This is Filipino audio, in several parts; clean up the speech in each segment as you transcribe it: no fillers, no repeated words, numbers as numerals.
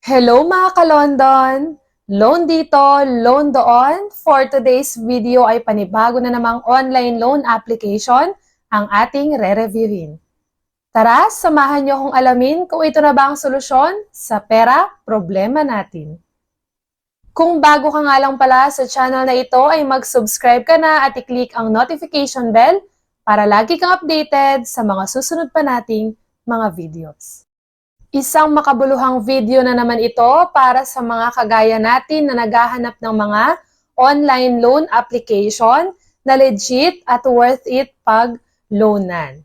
Hello mga ka-London! Loan dito, loan doon. For today's video ay panibago na namang online loan application ang ating re-reviewin. Tara, samahan niyo akong alamin kung ito na ba ang solusyon sa pera problema natin. Kung bago ka nga lang pala sa channel na ito ay mag-subscribe ka na at i-click ang notification bell para lagi kang updated sa mga susunod pa nating mga videos. Isang makabuluhang video na naman ito para sa mga kagaya natin na naghahanap ng mga online loan application na legit at worth it pag-loanan.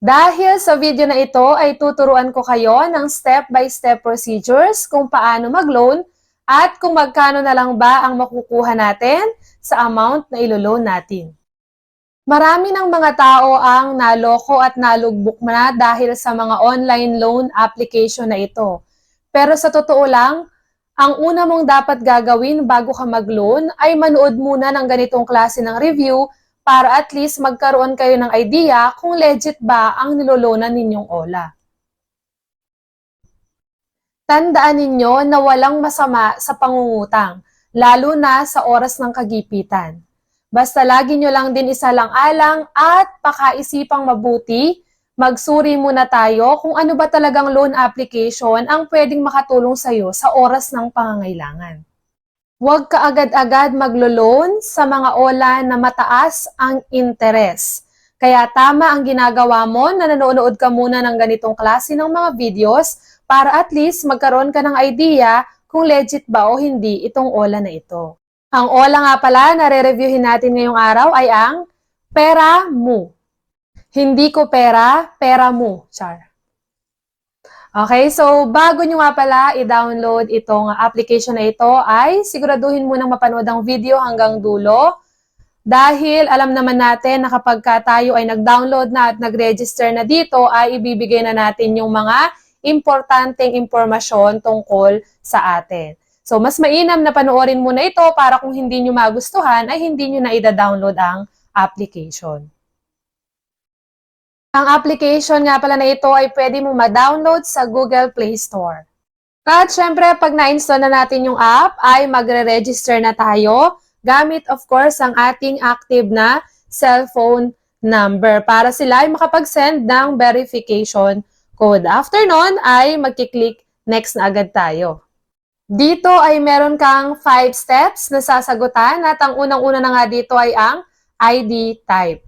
Dahil sa video na ito ay tuturuan ko kayo ng step-by-step procedures kung paano mag-loan at kung magkano na lang ba ang makukuha natin sa amount na ilo-loan natin. Marami ng mga tao ang naloko at nalugbok na dahil sa mga online loan application na ito. Pero sa totoo lang, ang una mong dapat gagawin bago ka mag-loan ay manood muna ng ganitong klase ng review para at least magkaroon kayo ng idea kung legit ba ang niloloanan ninyong OLA. Tandaan ninyo na walang masama sa pangungutang, lalo na sa oras ng kagipitan. Basta lagi nyo lang din isalang-alang at pakaisipang mabuti, magsuri muna tayo kung ano ba talagang loan application ang pwedeng makatulong sa'yo sa oras ng pangangailangan. Huwag ka agad-agad maglo-loan sa mga OLA na mataas ang interes. Kaya tama ang ginagawa mo na nanonood ka muna ng ganitong klase ng mga videos para at least magkaroon ka ng idea kung legit ba o hindi itong OLA na ito. Ang OLA nga pala na re-reviewin natin ngayong araw ay ang Pera Mo. Hindi ko pera, pera mo. Char. Okay, so bago nyo nga pala i-download itong application na ito ay siguraduhin mo nang mapanood ang video hanggang dulo. Dahil alam naman natin na kapag tayo ay nag-download na at nag-register na dito ay ibibigay na natin yung mga importanteng impormasyon tungkol sa atin. So, mas mainam na panoorin muna ito para kung hindi nyo magustuhan ay hindi nyo na ida-download ang application. Ang application nga pala na ito ay pwede mo ma-download sa Google Play Store. At syempre, pag na-install na natin yung app, ay magre-register na tayo gamit of course ang ating active na cellphone number para sila ay makapag-send ng verification code. After nun, ay magkiklik next na agad tayo. Dito ay meron kang 5 steps na sasagutan at ang unang-una na nga dito ay ang ID type.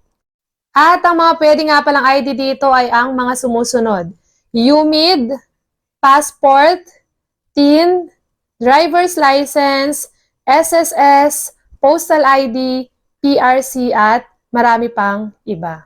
At ang mga pwede nga palang ID dito ay ang mga sumusunod. UMID, passport, TIN, driver's license, SSS, postal ID, PRC at marami pang iba.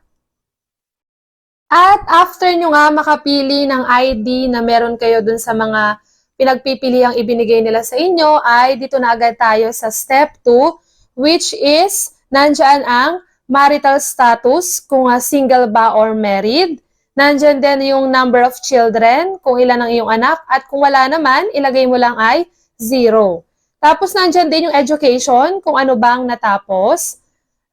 At after nyo nga makapili ng ID na meron kayo dun sa mga pinagpipili ang ibinigay nila sa inyo, ay dito na agad tayo sa step 2, which is nandyan ang marital status, kung single ba or married. Nandyan din yung number of children, kung ilan ang iyong anak, at kung wala naman, ilagay mo lang ay 0. Tapos nandyan din yung education, kung ano bang natapos,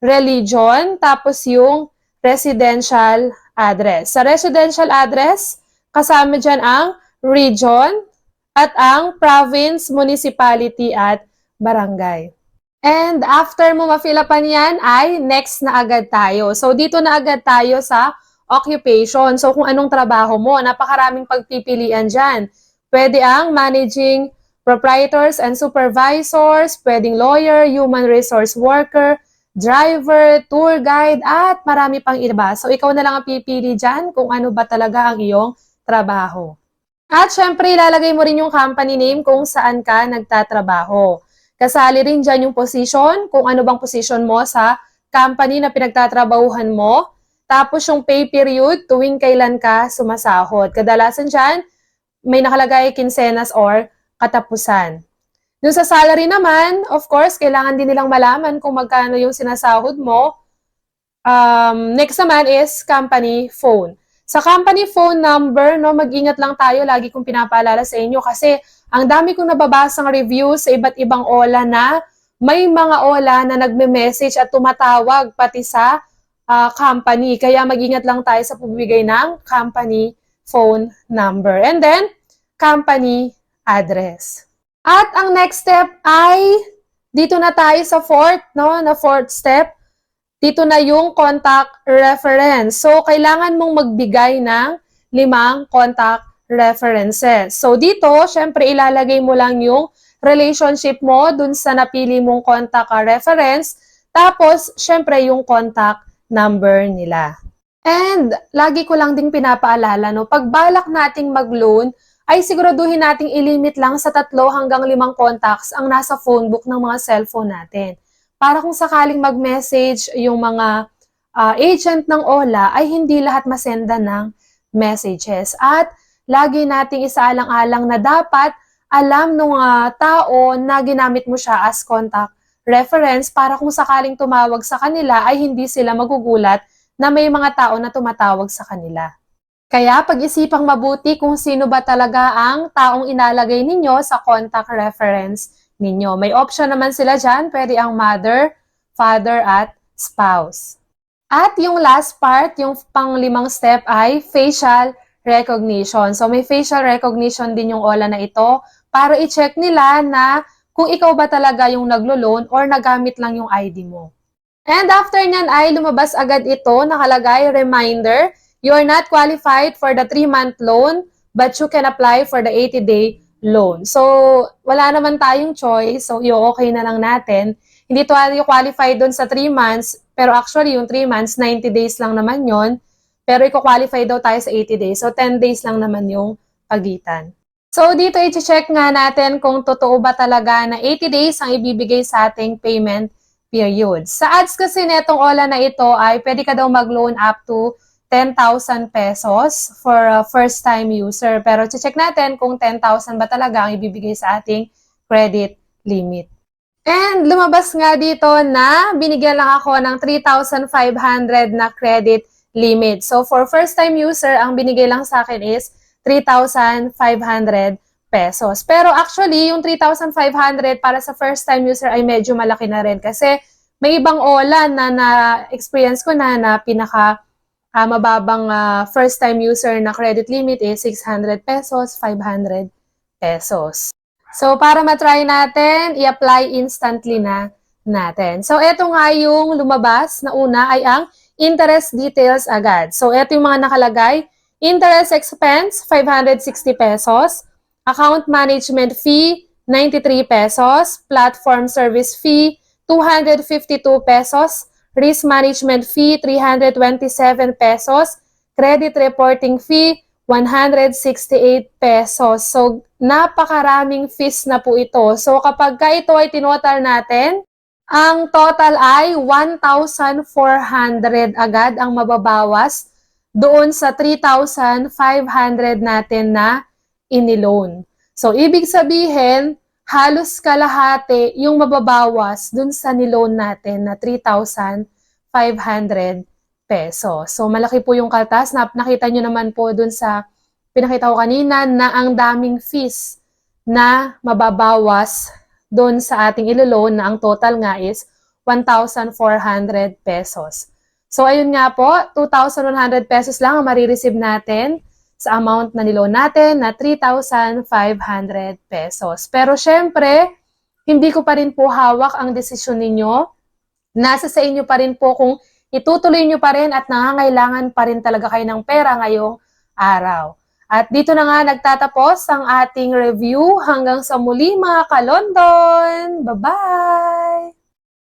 religion, tapos yung residential address. Sa residential address, kasama dyan ang region, at ang province, municipality, at barangay. And after mo ma-fill upan yan, ay next na agad tayo. So, dito na agad tayo sa occupation. So, kung anong trabaho mo, napakaraming pagpipilian dyan. Pwede ang managing proprietors and supervisors, pwedeng lawyer, human resource worker, driver, tour guide, at marami pang iba. So, ikaw na lang ang pipili dyan kung ano ba talaga ang iyong trabaho. At syempre, ilalagay mo rin yung company name kung saan ka nagtatrabaho. Kasali rin dyan yung position, kung ano bang position mo sa company na pinagtatrabahuhan mo. Tapos yung pay period, tuwing kailan ka sumasahod. Kadalasan dyan, may nakalagay kinsenas or katapusan. Yung sa salary naman, of course, kailangan din nilang malaman kung magkano yung sinasahod mo. Next naman is company phone. Sa company phone number, no, mag-ingat lang tayo, lagi kong pinapaalala sa inyo kasi ang dami kong nababasang reviews sa iba't ibang OLA na may mga OLA na nagme-message at tumatawag pati sa company. Kaya mag-ingat lang tayo sa pagbibigay ng company phone number. And then, company address. At ang next step ay dito na tayo sa fourth step. Dito na yung contact reference. So, kailangan mong magbigay ng 5 contact references. So, dito, syempre, ilalagay mo lang yung relationship mo dun sa napili mong contact reference. Tapos, syempre, yung contact number nila. And, lagi ko lang ding pinapaalala, no, pag balak nating mag-loan, ay siguraduhin nating ilimit lang sa 3 hanggang 5 contacts ang nasa phone book ng mga cellphone natin. Para kung sakaling mag-message yung mga agent ng OLA, ay hindi lahat masenda ng messages. At lagi nating isaalang-alang na dapat alam ng tao na ginamit mo siya as contact reference para kung sakaling tumawag sa kanila ay hindi sila magugulat na may mga tao na tumatawag sa kanila. Kaya pag-isipang mabuti kung sino ba talaga ang taong inalagay ninyo sa contact reference ninyo. May option naman sila dyan, pwede ang mother, father, at spouse. At yung last part, yung pang-5 step ay facial recognition. So may facial recognition din yung OLA na ito para i-check nila na kung ikaw ba talaga yung naglo-loan or nagamit lang yung ID mo. And after nyan ay lumabas agad ito, nakalagay, reminder, you are not qualified for the 3-month loan, but you can apply for the 80-day loan. So, wala naman tayong choice. So, okay na lang natin. Hindi tayo qualified doon sa 3 months, pero actually, yung 3 months, 90 days lang naman yon. Pero i-qualify daw tayo sa 80 days. So, 10 days lang naman yung pagitan. So, dito i-check nga natin kung totoo ba talaga na 80 days ang ibibigay sa ating payment period. Sa ads kasi netong OLA na ito ay pwede ka daw mag-loan up to 10,000 pesos for a first-time user. Pero check natin kung 10,000 ba talaga ang ibibigay sa ating credit limit. And lumabas nga dito na binigyan lang ako ng 3,500 na credit limit. So for first-time user, ang binigay lang sa akin is 3,500 pesos. Pero actually, yung 3,500 para sa first-time user ay medyo malaki na rin kasi may ibang OLA na na-experience ko na pinaka mababang first-time user na credit limit is 600 pesos, 500 pesos. So, para matry natin, i-apply instantly na natin. So, ito nga yung lumabas na una ay ang interest details agad. So, ito yung mga nakalagay. Interest expense, 560 pesos. Account management fee, 93 pesos. Platform service fee, 252 pesos. Risk management fee, 327 pesos. Credit reporting fee, 168 pesos. So, napakaraming fees na po ito. So, kapag ito ay tinotal natin, ang total ay 1,400 agad ang mababawas doon sa 3,500 natin na iniloan. So, ibig sabihin, halos kalahati yung mababawas dun sa niloan natin na 3,500 pesos. So, malaki po yung kaltas. Nakita nyo naman po dun sa pinakita ko kanina na ang daming fees na mababawas dun sa ating ilo-loan na ang total nga is 1,400 pesos. So, ayun nga po, 2,100 pesos lang ang marireceive natin sa amount na niloan natin na 3,500 pesos. Pero syempre, hindi ko pa rin po hawak ang desisyon ninyo. Nasa sa inyo pa rin po kung itutuloy nyo pa rin at nangangailangan pa rin talaga kayo ng pera ngayong araw. At dito na nga nagtatapos ang ating review. Hanggang sa muli mga ka-London! Bye-bye!